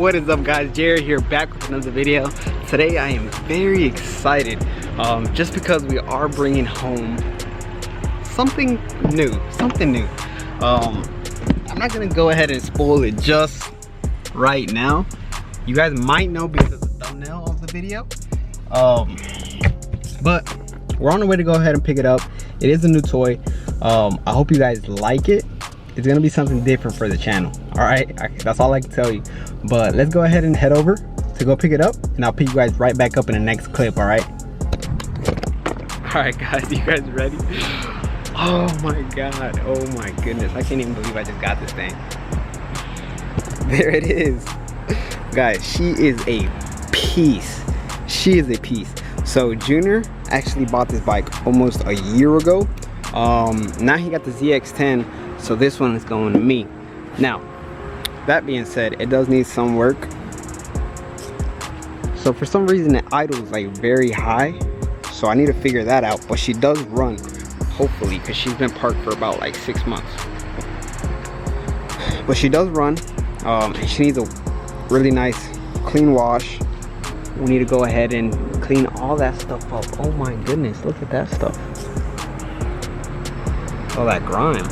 What is up, guys? Jared here, back with another video. Today I am very excited just because we are bringing home something new. I'm not gonna go ahead and spoil it just right now. You guys might know because of the thumbnail of the video, but we're on the way to go ahead and pick it up. It is a new toy. I hope you guys like it. It's gonna be something different for the channel. All right, that's all I can tell you. But let's go ahead and head over to go pick it up, and I'll pick you guys right back up in the next clip. All right guys, you guys ready? Oh my god, oh my goodness, I can't even believe I just got this thing. There it is, guys. She is a piece. So Junior actually bought this bike almost a year ago. Now he got the ZX10, so this one is going to me. Now that being said, it does need some work. So for some reason the idle is like very high, so I need to figure that out. But she does run, hopefully, because she's been parked for about like 6 months. But she does run, and she needs a really nice clean wash. We need to go ahead and clean all that stuff up. Oh my goodness, look at that stuff. All that grime.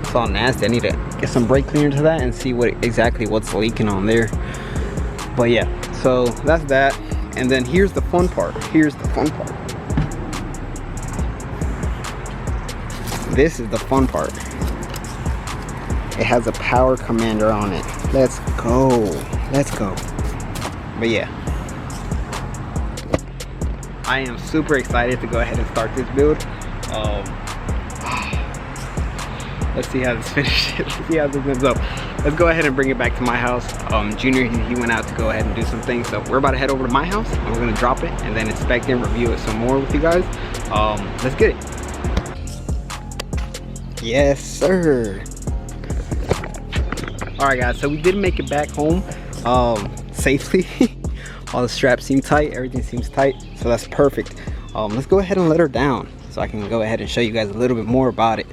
It's all nasty. I need to get some brake cleaner to that and see exactly what's leaking on there. But yeah, so that's that. And then here's the fun part. This is the fun part. It has a power commander on it. Let's go. But yeah, I am super excited to go ahead and start this build. Let's see how this finishes. Let's see how this ends up. Let's go ahead and bring it back to my house. Junior, he went out to go ahead and do some things, so we're about to head over to my house and we're gonna drop it and then inspect it and review it some more with you guys. Let's get it. Yes sir. All right guys, so we did make it back home safely. All the straps seem tight, everything seems tight, so that's perfect. Let's go ahead and let her down so I can go ahead and show you guys a little bit more about it.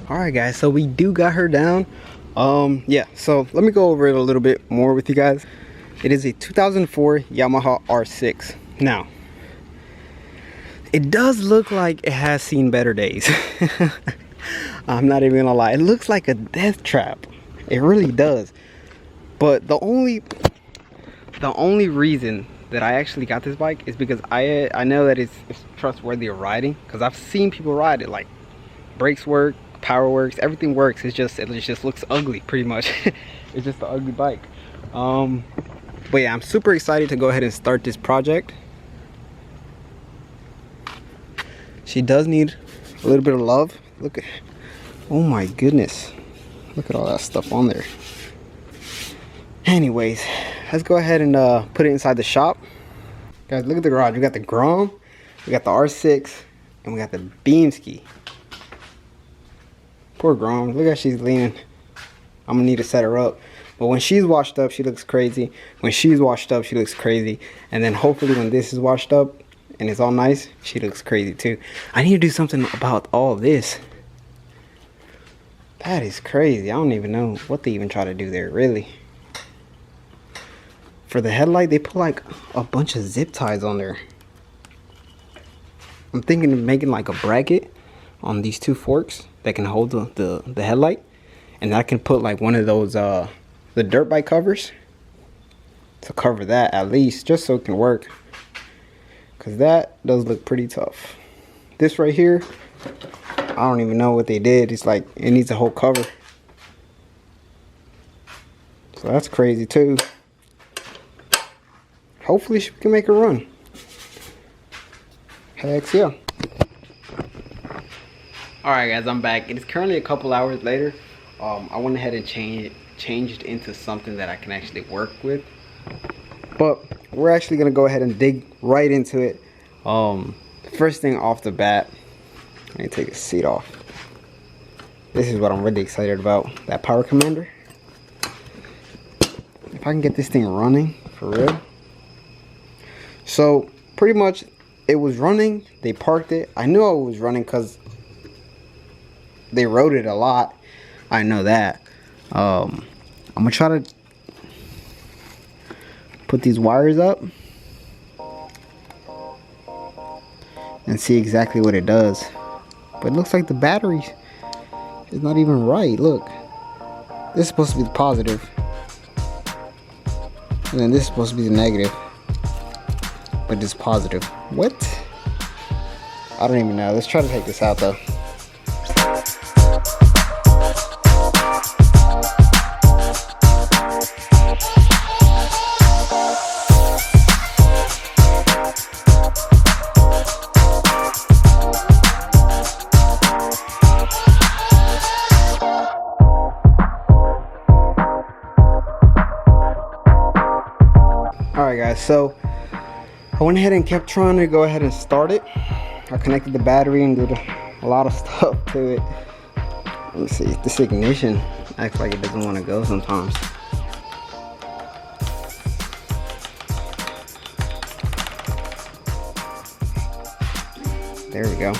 All right guys, so we do got her down. Yeah, so let me go over it a little bit more with you guys. It is a 2004 Yamaha R6. Now it does look like it has seen better days. I'm not even gonna lie, it looks like a death trap. It really does. But the only reason that I actually got this bike is because I know that it's trustworthy of riding, because I've seen people ride it. Like, brakes work, power works, everything works. It just looks ugly, pretty much. It's just an ugly bike. But yeah, I'm super excited to go ahead and start this project. She does need a little bit of love. Look at, oh my goodness, look at all that stuff on there. Anyways, let's go ahead and put it inside the shop. Guys, look at the garage. We got the Grom, we got the R6, and we got the Beamski. Poor Grom, look how she's leaning. I'm gonna need to set her up. But when she's washed up, she looks crazy. When she's washed up, she looks crazy. And then hopefully when this is washed up and it's all nice, she looks crazy too. I need to do something about all this. That is crazy. I don't even know what they even try to do there, really. For the headlight, they put like a bunch of zip ties on there. I'm thinking of making like a bracket on these two forks that can hold the headlight, and I can put like one of those the dirt bike covers to cover that, at least, just so it can work, because that does look pretty tough. This right here, I don't even know what they did. It's like it needs a whole cover, so that's crazy too. Hopefully she can make her run. Heck yeah. Alright guys, I'm back. It is currently a couple hours later. I went ahead and changed into something that I can actually work with. But we're actually going to go ahead and dig right into it. First thing off the bat, let me take a seat off. This is what I'm really excited about, that power commander. If I can get this thing running for real. So pretty much it was running, they parked it. I knew it was running because they rode it a lot. I know that. I'm gonna try to put these wires up and see exactly what it does. But it looks like the battery is not even right. Look, this is supposed to be the positive, and then this is supposed to be the negative, but it's positive. What? I don't even know. Let's try to take this out though. Alright guys, so I went ahead and kept trying to go ahead and start it. I connected the battery and did a lot of stuff to it. Let me see, this ignition acts like it doesn't want to go sometimes. There we go.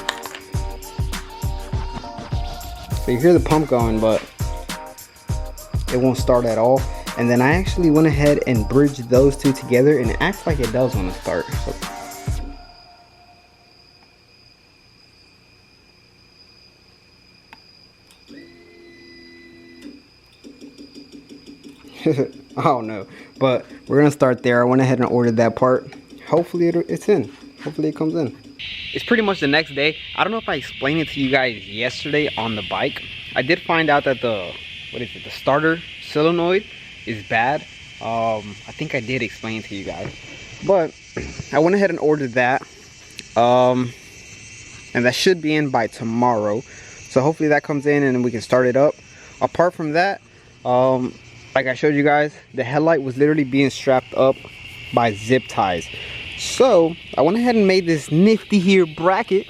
So you hear the pump going, but it won't start at all. And then I actually went ahead and bridged those two together, and it acts like it does want to start. So. I don't know, but we're gonna start there. I went ahead and ordered that part. Hopefully it's in. Hopefully it comes in. It's pretty much the next day. I don't know if I explained it to you guys yesterday on the bike. I did find out that the starter solenoid is bad. I think I did explain to you guys, but I went ahead and ordered that, and that should be in by tomorrow. So hopefully that comes in and then we can start it up. Apart from that, like I showed you guys, the headlight was literally being strapped up by zip ties. So I went ahead and made this nifty here bracket,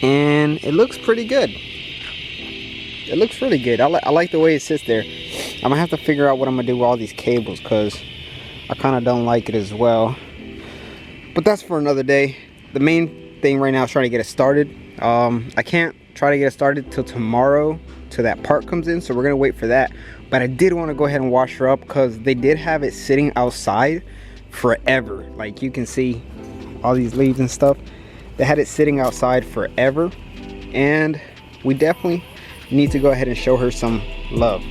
and it looks pretty good. It looks really good. I like the way it sits there. I'm gonna have to figure out what I'm gonna do with all these cables, because I kind of don't like it as well. But that's for another day. The main thing right now is trying to get it started. I can't try to get it started till tomorrow, till that part comes in, so we're gonna wait for that. But I did want to go ahead and wash her up, because they did have it sitting outside forever. Like you can see all these leaves and stuff. They had it sitting outside forever, and we definitely need to go ahead and show her some love.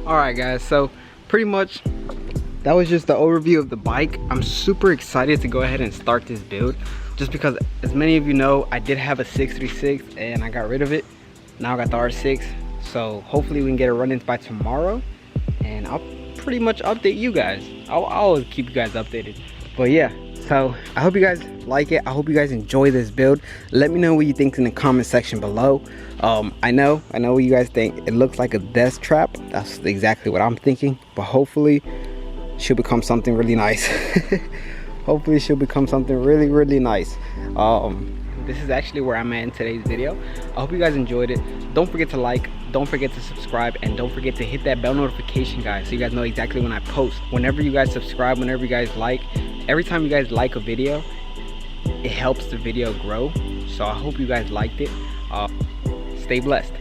Alright guys, so pretty much that was just the overview of the bike. I'm super excited to go ahead and start this build, just because, as many of you know, I did have a 636 and I got rid of it. Now I got the R6, so hopefully we can get it running by tomorrow, and I'll pretty much update you guys. I'll always keep you guys updated. But yeah, so I hope you guys like it. I hope you guys enjoy this build. Let me know what you think in the comment section below. I know what you guys think. It looks like a death trap. That's exactly what I'm thinking. But hopefully she'll become something really nice. Hopefully she'll become something really nice. This is actually where I'm at in today's video. I hope you guys enjoyed it. Don't forget to like, don't forget to subscribe, and don't forget to hit that bell notification, guys, so you guys know exactly when I post. Whenever you guys subscribe, whenever you guys like, every time you guys like a video, it helps the video grow. So I hope you guys liked it. Stay blessed.